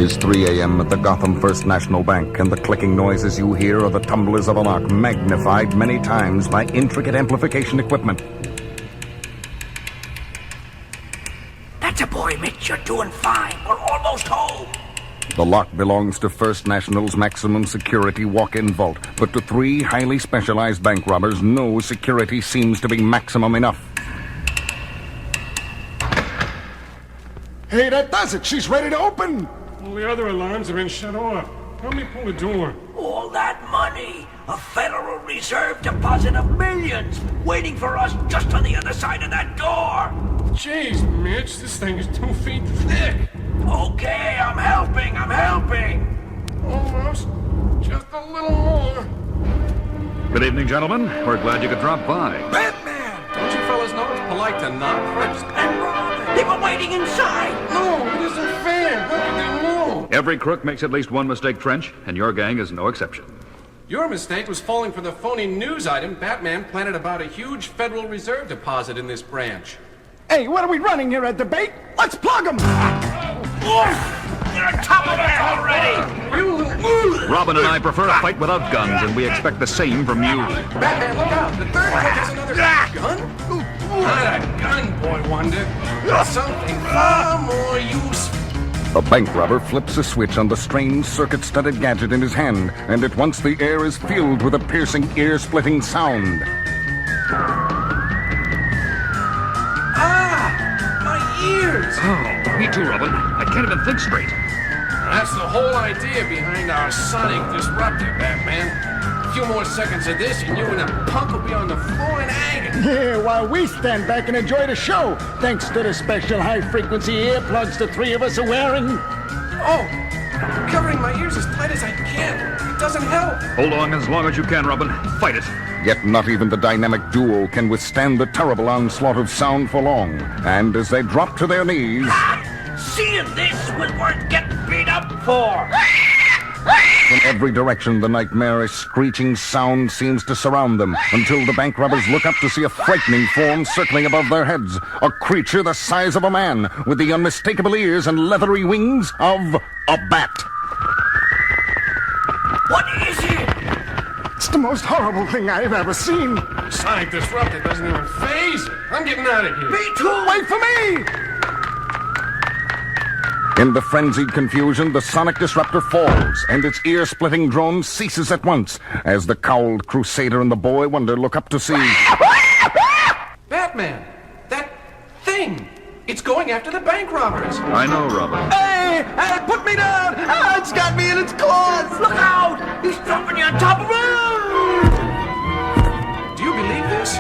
is 3 a.m. at the Gotham First National Bank, and the clicking noises you hear are the tumblers of a lock magnified many times by intricate amplification equipment. That's a boy, Mitch. You're doing fine. We're almost home. The lock belongs to First National's maximum security walk-in vault, but to 3 highly specialized bank robbers, no security seems to be maximum enough. Hey, that does it. She's ready to open. All the other alarms have been shut off. Help me pull the door. All that money. A Federal Reserve deposit of millions waiting for us just on the other side of that door. Jeez, Mitch, this thing is 2 feet thick. Okay, I'm helping. Almost. Just a little more. Good evening, gentlemen. We're glad you could drop by. Batman! Don't you fellas know it's polite to knock first? And Robin! They were waiting inside! No, it isn't fair. How could they know? Every crook makes at least one mistake, Trench, and your gang is no exception. Your mistake was falling for the phony news item Batman planted about a huge Federal Reserve deposit in this branch. Hey, what are we running here, a debate? Let's plug them! You're on top of us already! Robin and I prefer a fight without guns, and we expect the same from you. Batman, look out! The third crook has another gun? Not a gun, Boy Wonder. Something far more useful. The bank robber flips a switch on the strange circuit-studded gadget in his hand, and at once the air is filled with a piercing, ear-splitting sound. My ears! Oh, me too, Robin. I can't even think straight. That's the whole idea behind our sonic disruptor, Batman. A few more seconds of this and you and a punk will be on the floor in agony. Yeah, while we stand back and enjoy the show, thanks to the special high-frequency earplugs the 3 of us are wearing. Oh, covering my ears as tight as I can. It doesn't help. Hold on as long as you can, Robin. Fight it. Yet not even the dynamic duo can withstand the terrible onslaught of sound for long. And as they drop to their knees... Seeing this was worth getting beat up for! From every direction, the nightmarish screeching sound seems to surround them, until the bank robbers look up to see a frightening form circling above their heads. A creature the size of a man, with the unmistakable ears and leathery wings of a bat. What is it? It's the most horrible thing I've ever seen. Sonic disruptor doesn't even phase it. I'm getting out of here. Me too! Wait for me! In the frenzied confusion, the sonic disruptor falls, and its ear-splitting drone ceases at once, as the cowled crusader and the boy wonder look up to see... Batman! That thing! It's going after the bank robbers! I know, Robin. Hey! Hey, put me down! Ah, it's got me in its claws! Look out! He's dropping you on top of him! Do you believe this?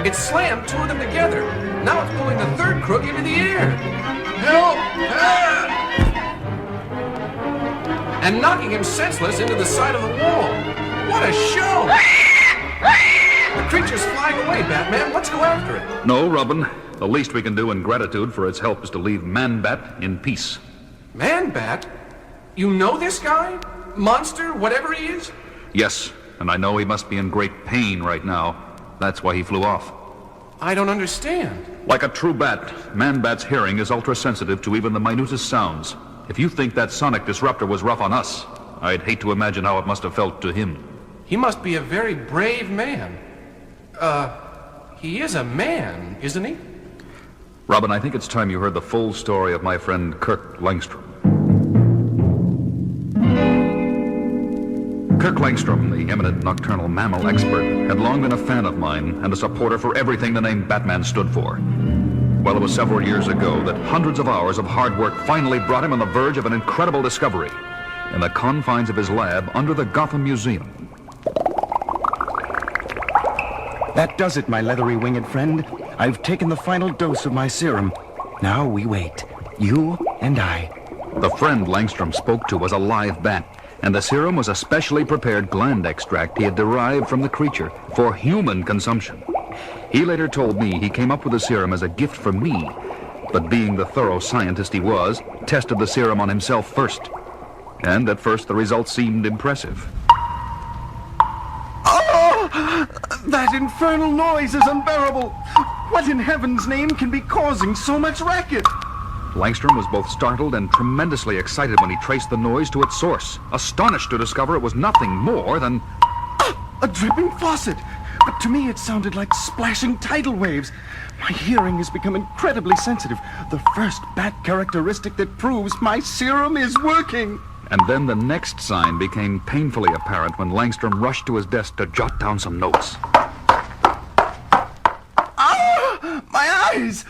It slammed 2 of them together. Now it's pulling the third crook into the air. Help! Help! And knocking him senseless into the side of the wall. What a show! The creature's flying away, Batman. Let's go after it. No, Robin. The least we can do in gratitude for its help is to leave Man-Bat in peace. Man-Bat? You know this guy? Monster, whatever he is? Yes, and I know he must be in great pain right now. That's why he flew off. I don't understand. Like a true bat, Man-Bat's hearing is ultra-sensitive to even the minutest sounds. If you think that sonic disruptor was rough on us, I'd hate to imagine how it must have felt to him. He must be a very brave man. He is a man, isn't he? Robin, I think it's time you heard the full story of my friend Kirk Langstrom. Kirk Langstrom, the eminent nocturnal mammal expert, had long been a fan of mine and a supporter for everything the name Batman stood for. Well, it was several years ago that hundreds of hours of hard work finally brought him on the verge of an incredible discovery in the confines of his lab under the Gotham Museum. That does it, my leathery winged friend. I've taken the final dose of my serum. Now we wait. You and I. The friend Langstrom spoke to was a live bat, and the serum was a specially prepared gland extract he had derived from the creature for human consumption. He later told me he came up with the serum as a gift for me, but being the thorough scientist he was, tested the serum on himself first. And at first the results seemed impressive. Oh! That infernal noise is unbearable! What in heaven's name can be causing so much racket? Langstrom was both startled and tremendously excited when he traced the noise to its source, astonished to discover it was nothing more than... A dripping faucet! But to me it sounded like splashing tidal waves. My hearing has become incredibly sensitive. The first bat characteristic that proves my serum is working. And then the next sign became painfully apparent when Langstrom rushed to his desk to jot down some notes. Ah! My eyes!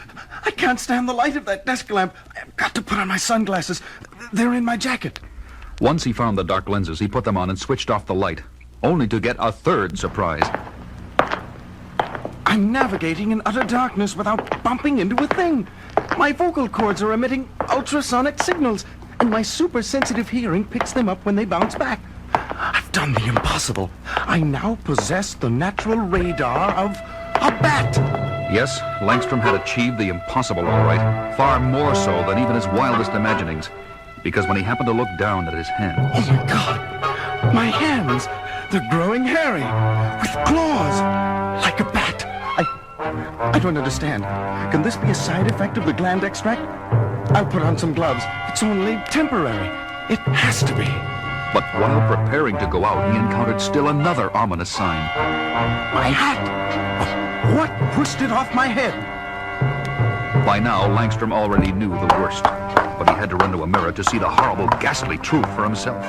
I can't stand the light of that desk lamp. I've got to put on my sunglasses. They're in my jacket. Once he found the dark lenses, he put them on and switched off the light, only to get a third surprise. I'm navigating in utter darkness without bumping into a thing. My vocal cords are emitting ultrasonic signals, and my super-sensitive hearing picks them up when they bounce back. I've done the impossible. I now possess the natural radar of a bat. Yes, Langstrom had achieved the impossible, all right. Far more so than even his wildest imaginings. Because when he happened to look down at his hands... Oh, my God. My hands, they're growing hairy, with claws, like a bat. I don't understand. Can this be a side effect of the gland extract? I'll put on some gloves. It's only temporary. It has to be. But while preparing to go out, he encountered still another ominous sign. My hat! What pushed it off my head? By now, Langstrom already knew the worst. But he had to run to a mirror to see the horrible, ghastly truth for himself.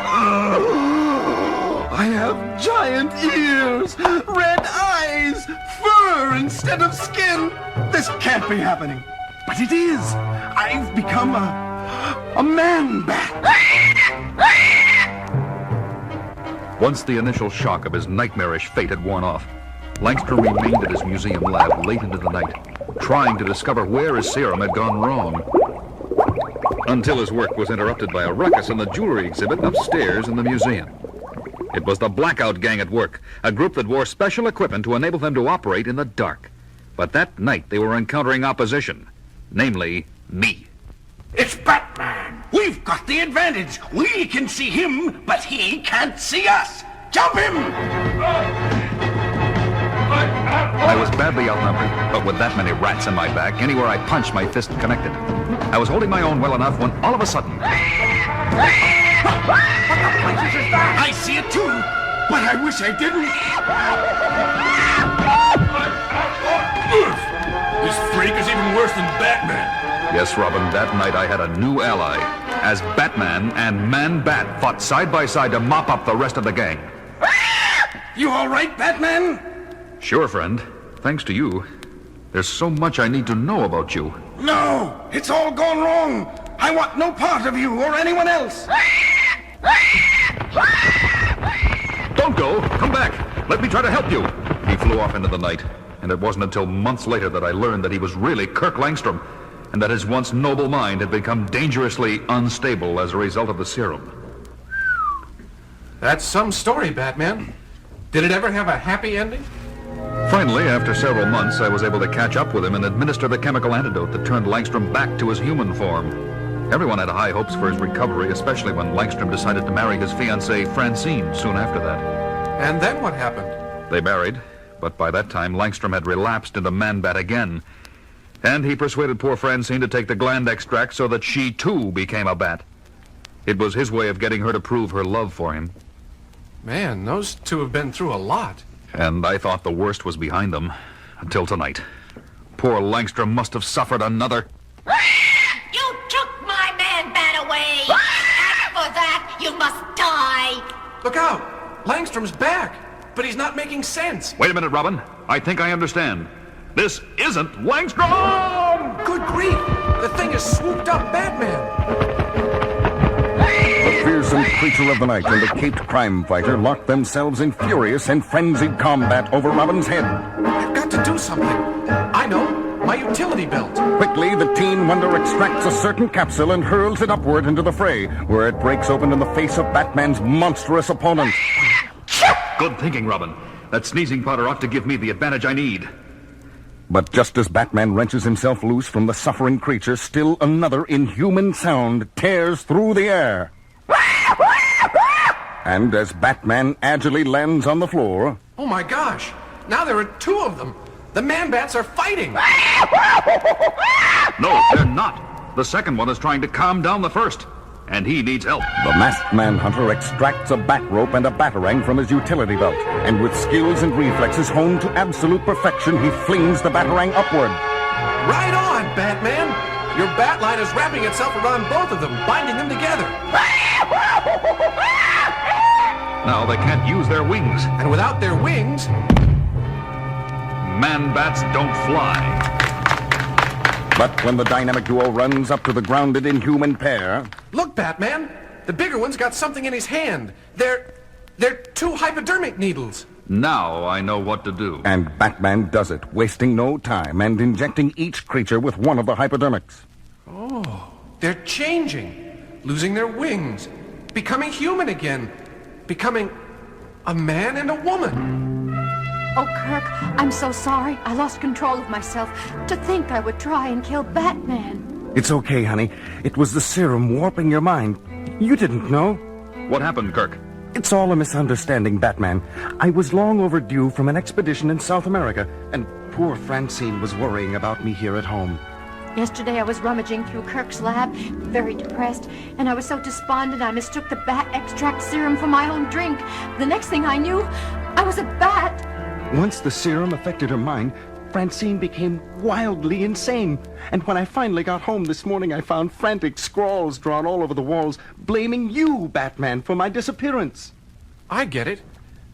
I have giant ears, red eyes, fur instead of skin. This can't be happening. But it is. I've become a man-bat. Once the initial shock of his nightmarish fate had worn off, Langstrom remained at his museum lab late into the night, trying to discover where his serum had gone wrong. Until his work was interrupted by a ruckus in the jewelry exhibit upstairs in the museum. It was the Blackout Gang at work, a group that wore special equipment to enable them to operate in the dark. But that night they were encountering opposition, namely me. It's Batman! We've got the advantage! We can see him, but he can't see us! Jump him! I was badly outnumbered, but with that many rats in my back, anywhere I punched, my fist connected. I was holding my own well enough when all of a sudden... I see it too, but I wish I didn't. This freak is even worse than Batman. Yes, Robin, that night I had a new ally, as Batman and Man-Bat fought side by side to mop up the rest of the gang. You all right, Batman? Sure, friend. Thanks to you. There's so much I need to know about you. No, it's all gone wrong. I want no part of you or anyone else. Don't go! Come back! Let me try to help you! He flew off into the night, and it wasn't until months later that I learned that he was really Kirk Langstrom, and that his once noble mind had become dangerously unstable as a result of the serum. That's some story, Batman. Did it ever have a happy ending? Finally, after several months, I was able to catch up with him and administer the chemical antidote that turned Langstrom back to his human form. Everyone had high hopes for his recovery, especially when Langstrom decided to marry his fiancée, Francine, soon after that. And then what happened? They married, but by that time, Langstrom had relapsed into Man-Bat again. And he persuaded poor Francine to take the gland extract so that she, too, became a bat. It was his way of getting her to prove her love for him. Man, those two have been through a lot. And I thought the worst was behind them, until tonight. Poor Langstrom must have suffered another... You took my man-bat away! And for that, you must die! Look out! Langstrom's back! But he's not making sense! Wait a minute, Robin. I think I understand. This isn't Langstrom! Good grief! The thing has swooped up Batman! The fearsome creature of the night and the caped crime fighter locked themselves in furious and frenzied combat over Robin's head. I've got to do something! I know! My utility belt! Quickly, the teen wonder extracts a certain capsule and hurls it upward into the fray, where it breaks open in the face of Batman's monstrous opponent. Good thinking, Robin. That sneezing powder ought to give me the advantage I need. But just as Batman wrenches himself loose from the suffering creature, still another inhuman sound tears through the air. And as Batman agilely lands on the floor... Oh my gosh! Now there are two of them! The Man-Bats are fighting! No, they're not. The second one is trying to calm down the first, and he needs help. The masked manhunter extracts a bat rope and a batarang from his utility belt, and with skills and reflexes honed to absolute perfection, he flings the batarang upward. Right on, Batman! Your bat line is wrapping itself around both of them, binding them together. Now they can't use their wings. And without their wings... Man-bats don't fly. But when the dynamic duo runs up to the grounded inhuman pair... Look, Batman! The bigger one's got something in his hand. They're 2 hypodermic needles. Now I know what to do. And Batman does it, wasting no time and injecting each creature with one of the hypodermics. Oh, they're changing, losing their wings, becoming human again, becoming a man and a woman. Oh, Kirk, I'm so sorry. I lost control of myself. To think I would try and kill Batman. It's okay, honey. It was the serum warping your mind. You didn't know. What happened, Kirk? It's all a misunderstanding, Batman. I was long overdue from an expedition in South America, and poor Francine was worrying about me here at home. Yesterday I was rummaging through Kirk's lab, very depressed, and I was so despondent I mistook the bat extract serum for my own drink. The next thing I knew, I was a bat. Once the serum affected her mind, Francine became wildly insane. And when I finally got home this morning, I found frantic scrawls drawn all over the walls, blaming you, Batman, for my disappearance. I get it.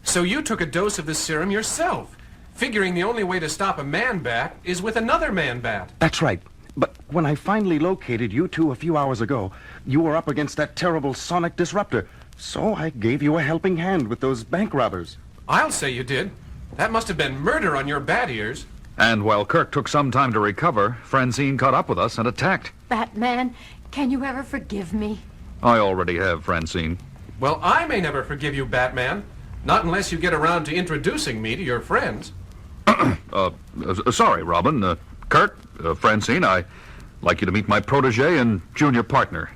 So you took a dose of this serum yourself, figuring the only way to stop a man-bat is with another man-bat. That's right. But when I finally located you two a few hours ago, you were up against that terrible sonic disruptor. So I gave you a helping hand with those bank robbers. I'll say you did. That must have been murder on your bat ears. And while Kirk took some time to recover, Francine caught up with us and attacked. Batman, can you ever forgive me? I already have, Francine. Well, I may never forgive you, Batman. Not unless you get around to introducing me to your friends. Sorry, Robin. Kirk, Francine, I'd like you to meet my protege and junior partner.